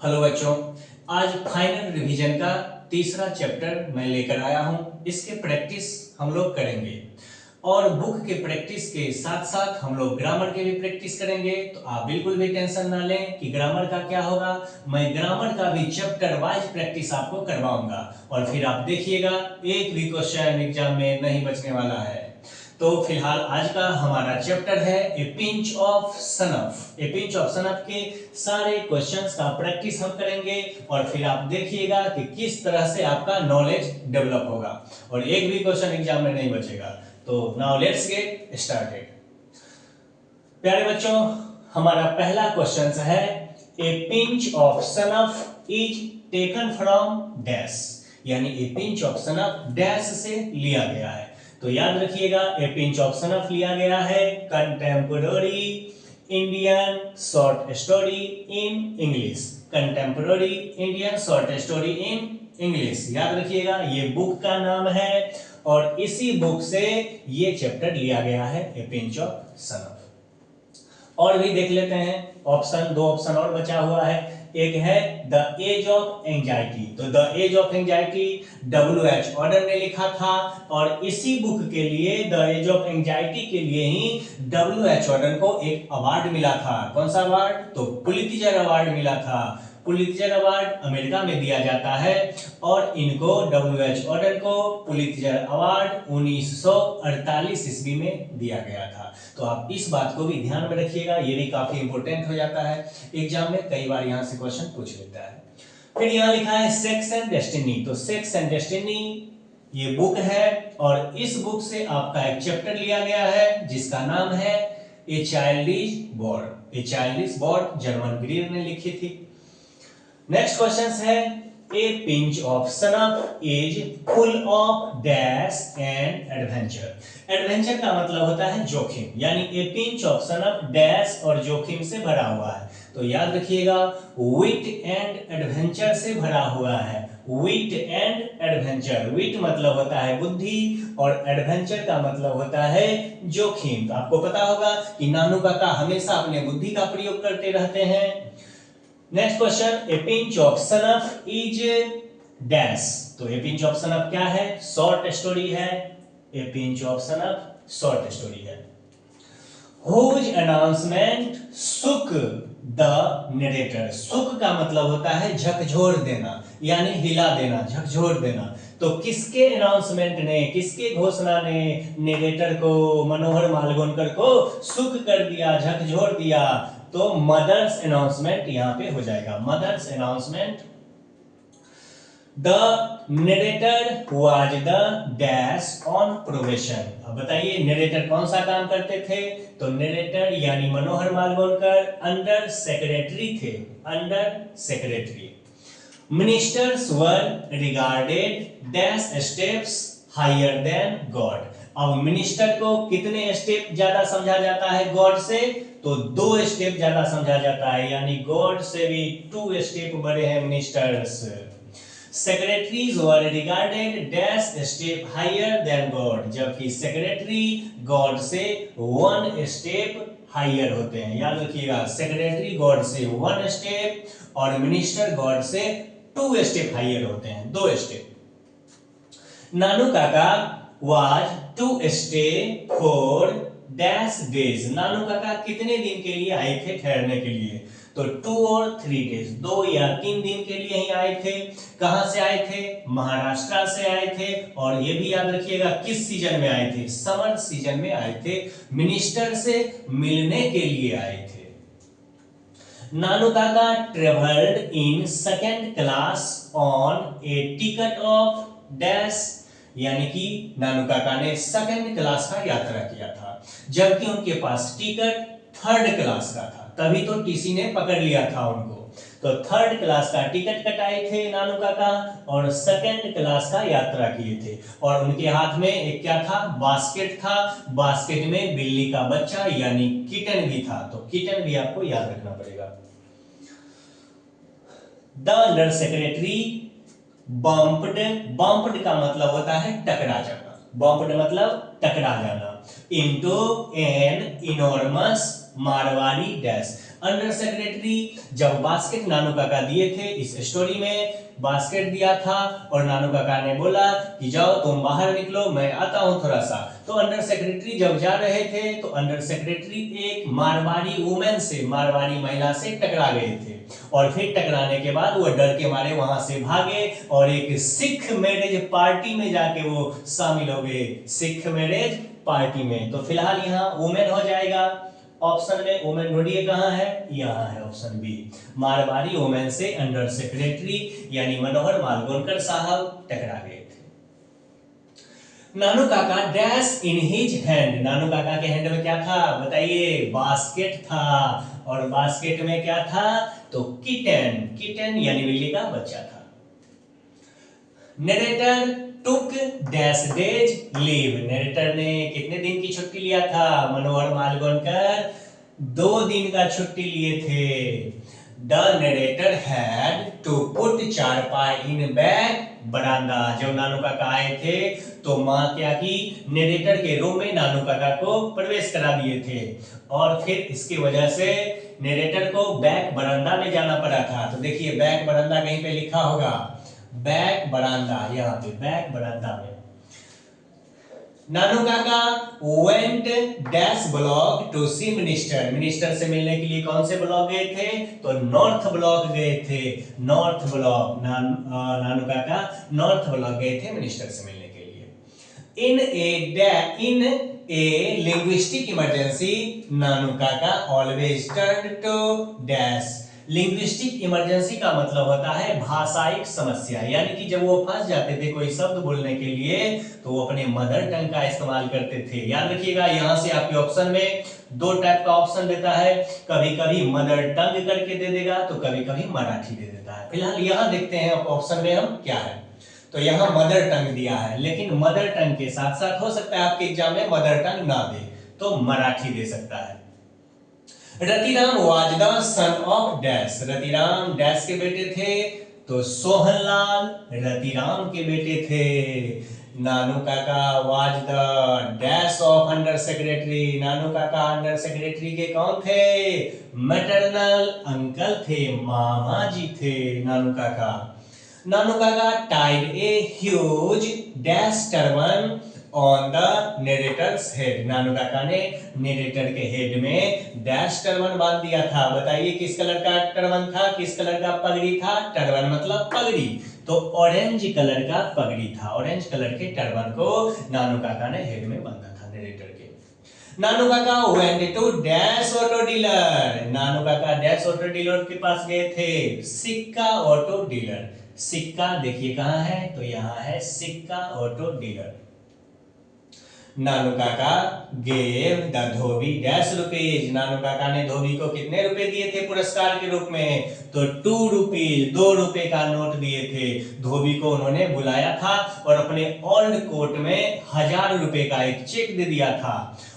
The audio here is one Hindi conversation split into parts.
हेलो बच्चों, आज फाइनल रिवीजन का तीसरा चैप्टर मैं लेकर आया हूं। इसके प्रैक्टिस हम लोग करेंगे और बुक के प्रैक्टिस के साथ साथ हम लोग ग्रामर के भी प्रैक्टिस करेंगे। तो आप बिल्कुल भी टेंशन ना लें कि ग्रामर का क्या होगा। मैं ग्रामर का भी चैप्टर वाइज प्रैक्टिस आपको करवाऊंगा और फिर आप देखिएगा एक भी क्वेश्चन एग्जाम में नहीं बचने वाला है। तो फिलहाल आज का हमारा चैप्टर है a pinch of snuff. A pinch of snuff के सारे क्वेश्चंस का प्रैक्टिस हम करेंगे और फिर आप देखिएगा कि किस तरह से आपका नॉलेज डेवलप होगा और एक भी क्वेश्चन एग्जाम में नहीं बचेगा। तो नाउ लेट्स गेट स्टार्टेड। प्यारे बच्चों, हमारा पहला क्वेश्चन है a pinch of snuff is taken from dash, यानी a pinch of snuff dash से लिया गया है। तो याद रखिएगा, ए पिंच ऑफ सनफ लिया गया है contemporary Indian short story in English. Contemporary Indian short story in English, याद रखिएगा ये बुक का नाम है और इसी बुक से ये चैप्टर लिया गया है ए पिंच ऑफ सनफ। और भी देख लेते हैं ऑप्शन, दो ऑप्शन और बचा हुआ है। एक है द एज ऑफ एंजाइटी। तो the age of anxiety W.H. ऑर्डर ने लिखा था और इसी बुक के लिए द एज ऑफ एंजाइटी के लिए ही W.H. ऑर्डर को एक अवार्ड मिला था। कौन सा अवार्ड? तो पुलित्जर अवार्ड मिला था। पुलित्जर अवार्ड अमेरिका में दिया जाता है और इनको W.H. ऑर्डर को पुलित्जर अवार्ड 1948 ईस्वी में दिया गया था। तो आप इस बात को भी ध्यान में रखिएगा, ये भी काफी इंपोर्टेंट हो जाता है एग्जाम में, कई बार यहाँ से क्वेश्चन पूछ लेता है। फिर यहाँ लिखा है सेक्स एंड डेस्टिनी। तो सेक्स एंड डेस्टिनी ये बुक है और इस बुक से आपका एक चैप्टर लिया गया है जिसका नाम है a child is born. A child is born Germaine Greer ने लिखी थी। नेक्स्ट क्वेश्चन है a pinch of snuff is full of dash and adventure. Adventure का मतलब होता है जोखिम, यानी a pinch of snuff dash और जोखिम से भरा हुआ है। तो याद रखिएगा विट एंड एडवेंचर से भरा हुआ है। विट एंड एडवेंचर, विट मतलब होता है बुद्धि और एडवेंचर का मतलब होता है जोखिम। तो आपको पता होगा कि नानू काका हमेशा अपने बुद्धि का प्रयोग करते रहते हैं। Next question, a pinch of snuff is dash. तो ए पिंच ऑफ सनफ क्या है? शॉर्ट स्टोरी है। A pinch of snuff short story है। Whose announcement shook the narrator. Shook का मतलब होता है झकझोर देना, यानी हिला देना, झकझोर देना। तो किसके अनाउंसमेंट ने, किसके घोषणा ने नरेटर को, मनोहर मालगोनकर को शुक कर दिया, झकझोर दिया? तो मदर्स अनाउंसमेंट यहां पे हो जाएगा। Mother's announcement. The narrator was the dash on probation. अब बताइए नरेटर कौन सा काम करते थे? तो नरेटर यानी मनोहर मालगोनकर अंडर सेक्रेटरी थे, under secretary. Ministers were regarded dash steps higher than God. अब मिनिस्टर को कितने स्टेप ज्यादा समझा जाता है गॉड से? तो 2 स्टेप ज्यादा समझा जाता है, यानी गॉड से भी 2 स्टेप बड़े हैं ministers. Secretaries were regarded dash step higher than God, जबकि सेक्रेटरी गॉड से 1 स्टेप हायर होते हैं। याद रखिएगा, सेक्रेटरी गॉड से 1 स्टेप और मिनिस्टर गॉड से 2 स्टेप हायर होते हैं, 2 step. Nanu Kaka was to stay for dash days. Nanu Kaka कितने दिन के लिए आए थे ठहरने के लिए? तो 2 और 3 डेज, 2 या 3 दिन के लिए ही आए थे। कहां से आए थे? महाराष्ट्र से आए थे। और ये भी याद रखिएगा किस सीजन में आए थे? समर सीजन में आए थे। मिनिस्टर से मिलने के लिए आए थे। नानू काका travelled in second class on A ticket of dash, यानी कि नानू काका ने सेकंड क्लास का यात्रा किया था, जबकि उनके पास टिकट 3rd क्लास का था। तभी तो टीसी ने पकड़ लिया था उनको। तो 3rd क्लास का टिकट कटाए थे नानू काका और सेकंड क्लास का यात्रा किए थे। और उनके हाथ में एक क्या था? बास्केट था। बास्केट में बिल्ली का बच्चा यानी किटन भी था। तो किटन भी आपको याद रखना पड़ेगा। The under secretary bumped. Bumped का मतलब होता है टकरा जाना। बम्प्ड मतलब टकरा जाना। Into an enormous Marwari dash. Under secretary जब बास्केट नानू काका दिए थे, इस स्टोरी में बास्केट दिया था और नानू काका ने बोला कि जाओ तुम बाहर निकलो, मैं आता हूं थोड़ा सा। तो अंडर सेक्रेटरी जब जा रहे थे तो अंडर सेक्रेटरी एक मारवाड़ी वुमेन से, मारवाड़ी महिला से टकरा गए थे और फिर टकराने के बाद वो डर के मारे वहां से भागे और एक सिख मैरिज पार्टी में जाके वो शामिल हो गए, सिख मैरिज पार्टी में। तो फिलहाल यहाँ वुमेन हो जाएगा ऑप्शन में, वुमेन ढूंढिए कहां है, यहाँ है ऑप्शन बी, मारवाड़ी वुमेन से अंडर सेक्रेटरी यानी मनोहर मालगोनकर साहब टकरा गए थे। Nanu Kaka dash in his hand, नानू काका के हैंड में क्या था बताइए, बास्केट था और बास्केट में क्या था तो किटन, किटन यानी बिल्ली का बच्चा था। नरेटर टुक डैश डेज लीव, नरेटर ने कितने दिन की छुट्टी लिया था, मनोहर मालगोनकर 2 दिन का छुट्टी लिए थे। The narrator had to put चारपाई इन बैक बरामदा, जब नानू काका आए थे तो माँ क्या की, नरेटर के रूम में नानू काका को प्रवेश करा दिए थे और फिर इसकी वजह से नरेटर को बैक बरामदा में जाना पड़ा था। तो देखिए बैक बरामदा कहीं पे लिखा होगा, बैक बरामदा, यहाँ पे बैक बरामदा में। Nanu Kaka went dash block to see minister, minister से मिलने के लिए कौन से ब्लॉक गए थे तो नॉर्थ ब्लॉक गए थे, नॉर्थ ब्लॉक, नानू काका नॉर्थ ब्लॉक गए थे मिनिस्टर से मिलने के लिए। इन ए linguistic emergency Nanu Kaka always turn to dash, linguistic emergency का मतलब होता है भाषाई समस्या, यानी कि जब वो फंस जाते थे कोई शब्द बोलने के लिए तो वो अपने मदर टंग का इस्तेमाल करते थे। याद रखिएगा यहाँ से आपके ऑप्शन में 2 टाइप का ऑप्शन देता है, कभी कभी मदर टंग करके दे देगा तो कभी कभी मराठी दे देता है। फिलहाल यहाँ देखते हैं ऑप्शन में हम क्या है, तो यहाँ मदर टंग दिया है, लेकिन मदर टंग के साथ साथ हो सकता है आपके एग्जाम में मदर टंग ना दे तो मराठी दे सकता है। Ratiram was the son of dash, Ratiram dash के बेटे थे तो सोहनलाल रतिराम के बेटे थे। Nanu Kaka was the dash of under secretary, Nanu Kaka under secretary के कौन थे, मैटरनल अंकल थे, मामा जी थे Nanu Kaka. Nanu Kaka tied a huge dash turban on the narrator's head, Nanu Kaka ने नरेटर के हेड में डैश टर्बन बांध दिया था। बताइए किस कलर का टर्बन था, किस कलर का पगड़ी था, टर्बन मतलब पगड़ी, तो ऑरेंज कलर का पगड़ी था, ऑरेंज कलर के टर्बन को नानू काका ने हेड में बांधा था नरेटर के। Nanu Kaka went to dash auto dealer, Nanu Kaka dash auto dealer के पास गए थे, सिक्का ऑटो डीलर, सिक्का देखिए कहां है तो यहाँ है सिक्का auto dealer. Nanu Kaka gave the dhobi dash rupees, Nanu Kaka ने धोबी को कितने रुपए दिए थे पुरस्कार के रूप में तो 2 रुपीज, 2 रुपए का नोट दिए थे। धोबी को उन्होंने बुलाया था और अपने ओल्ड कोट में 1000 रुपए का एक चेक दे दिया था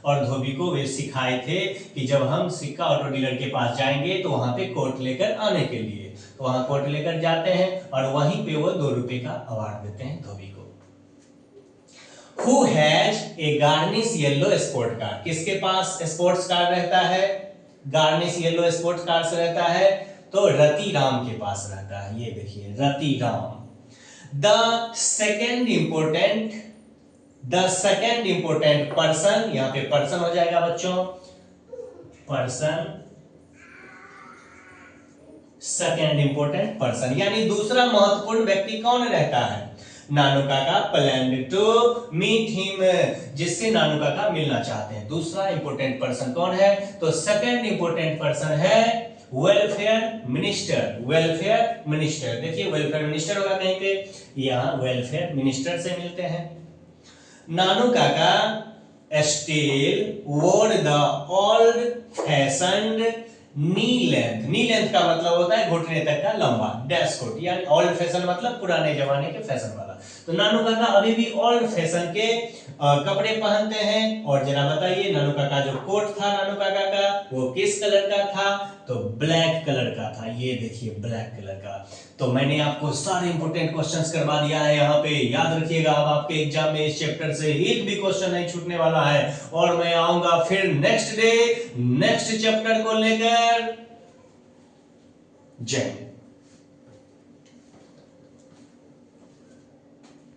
और धोबी को वे सिखाए थे कि जब हम सिक्का ऑटो डीलर के पास जाएंगे तो वहां पे कोट लेकर आने के लिए, तो वहां कोट लेकर जाते हैं और वहीं पे वो 2 रुपए का अवार्ड देते हैं धोबी को। Who has a garnish yellow sport car, किसके पास स्पोर्ट्स कार रहता है, गार्निश येलो स्पोर्ट्स कार से रहता है तो रतिराम के पास रहता है, ये देखिए Ratiram. The second important person, यहाँ पे पर्सन हो जाएगा बच्चों, पर्सन सेकेंड इंपोर्टेंट पर्सन यानी दूसरा महत्वपूर्ण व्यक्ति कौन रहता है, नानू काका प्लान्ड टू मीट हिम, जिससे नानू काका मिलना चाहते हैं। दूसरा इंपोर्टेंट पर्सन कौन है तो सेकंड इंपोर्टेंट पर्सन है वेलफेयर मिनिस्टर, वेलफेयर मिनिस्टर, देखिए वेलफेयर मिनिस्टर होगा कहीं पे, यहाँ वेलफेयर मिनिस्टर से मिलते हैं। नानू काका स्टिल वोर the old fashioned knee length, knee length का मतलब होता है घुटने तक का लंबा डैश कोट, यानी ओल्ड फैशन मतलब पुराने जमाने के फैशन वाला। तो नानू काका अभी भी ओल्ड फैशन के कपड़े पहनते हैं। और जरा बताइए नानू काका जो कोट था नानू काका का वो किस कलर का था तो ब्लैक कलर का था, ये देखिए ब्लैक कलर का। तो मैंने आपको सारे इंपोर्टेंट क्वेश्चंस करवा दिया है यहाँ पे, याद रखिएगा अब आपके एग्जाम में इस चैप्टर से एक भी क्वेश्चन नहीं छूटने वाला है। और मैं आऊंगा फिर नेक्स्ट डे नेक्स्ट चैप्टर को लेकर। जय हिंद।